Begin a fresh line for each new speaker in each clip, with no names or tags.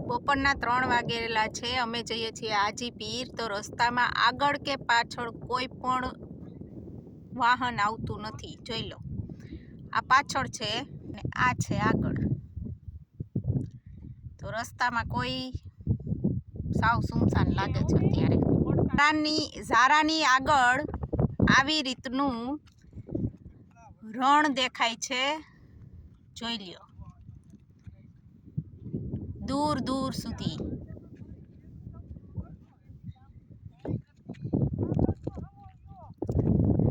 બપોરના 3 વાગેલા છે। અમે જઈએ છીએ હાજી પીર। તો રસ્તામાં આગળ કે પાછળ કોઈ પણ વાહન આવતું નથી। જોઈ લો, આ પાછળ છે ને આ છે આગળ। તો રસ્તામાં કોઈ સાવ સુમસાન લાગે છે અત્યારે। ઝારાની આગળ આવી રીતનું રણ દેખાય છે, જોઈ લ્યો દૂર દૂર સુધી।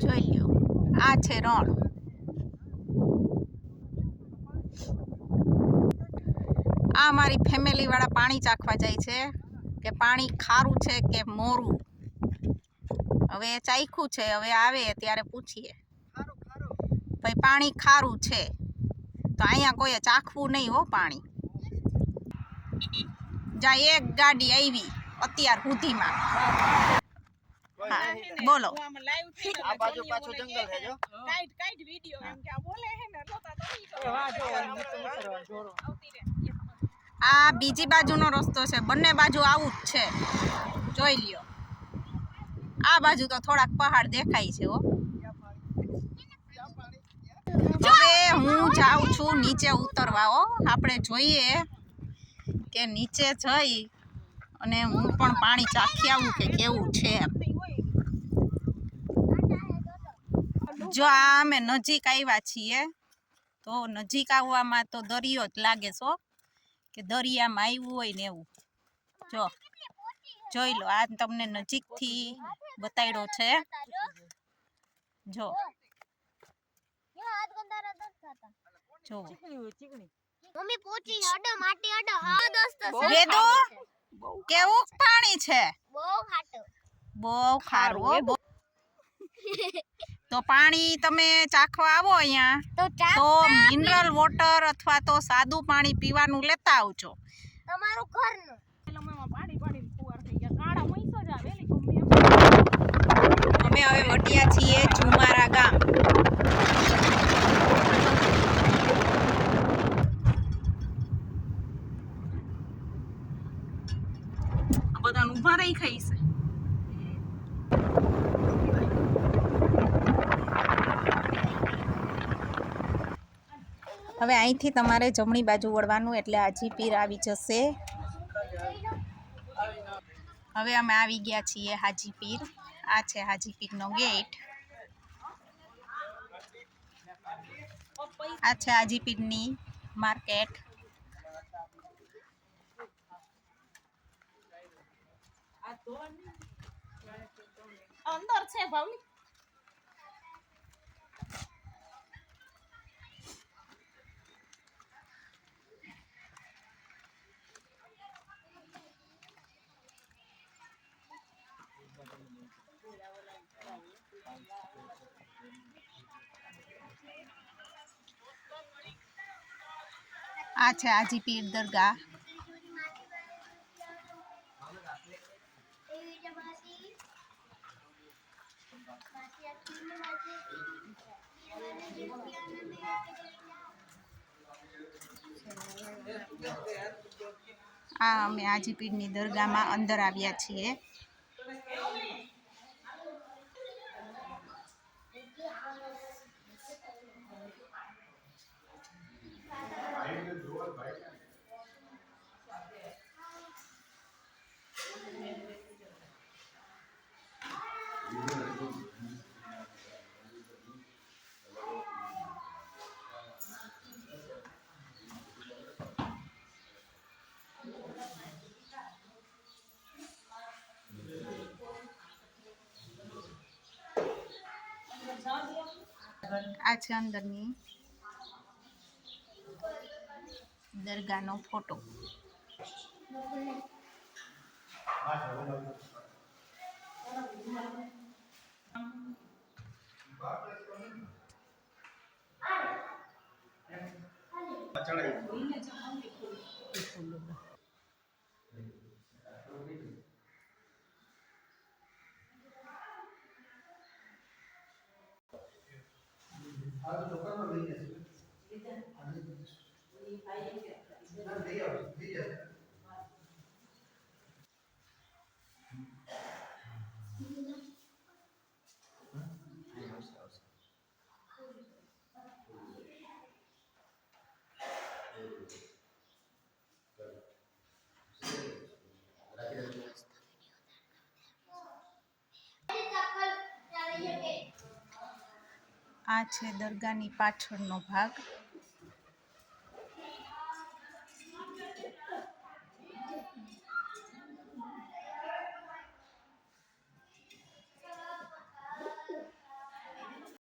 જોઈ લ્યો, આ છે રણ। આ મારી ફેમિલી વાળા પાણી ચાખવા જાય છે કે પાણી ખારું છે કે મોરું। હવે ચાખ્યું છે, હવે આવે ત્યારે પૂછીએ ભાઈ પાણી ખારું છે તો અહીંયા કોઈએ ચાખવું નહીં હો પાણી। જા એક ગાડી આવી અત્યાર સુધીમાં। બોલો,
આ બાજુ પાછું જંગલ છે જો કાઈટ વિડિયો એમ કે આ બોલે હે ને રોતા તો
આ બીજી બાજુનો રસ્તો છે, બંને બાજુ આવું જ છે, જોઈ લ્યો। આ બાજુ તો થોડાક પહાડ દેખાય છે હો। હવે હું જાઉં છું નીચે ઉતરવા હો। આપણે જોઈએ કે નીચે જઈ અને હું પણ પાણી ચાખી આવું કે કેવું છે એમ। જો આ અમે નજીક આવ્યા છીએ, તો નજીક આવવામાં તો દરિયો જ લાગે છો કે દરિયામાં આવ્યું હોય ને એવું। જો જોઈ લો, આ તમને નજીકથી બતાડ્યો છે। જો જો
મમ્મી પોચી અડો માટી અડો હા દોસ્તો
વેદો કેવું પાણી છે?
બહુ ખાટું,
બહુ ખારું। તો પાણી તમે ચાખવા આવો અહીંયા તો મિનરલ વોટર અથવા તો સાદું પાણી પીવાનું લેતા આવજો।
તમારું ઘરનું
પાણી પાણી ફુવાર થઈ ગયા કાળા મૈસો જ આવે એલી ગમે
અમે હવે વટિયા છીએ ચુમારા ગામ। આ બધાને ઊભા રહી ખાઈ છે। હવે અહીંથી તમારે જમણી બાજુ વળવાનું એટલે હાજી પીર આવી જશે। હવે અમે આવી ગયા છીએ હાજી પીર। આ છે હાજી પીરનો ગેટ। આ છે હાજી પીરની માર્કેટ।
અંદર છે ભાવની
આ છે હાજી પીર દરગાહ। આ અમે હાજી પીરની દરગાહમાં અંદર આવ્યા છીએ। આ છે અંદરની દરગાહનો ફોટો। આ છે દરગાહની પાછળનો ભાગ.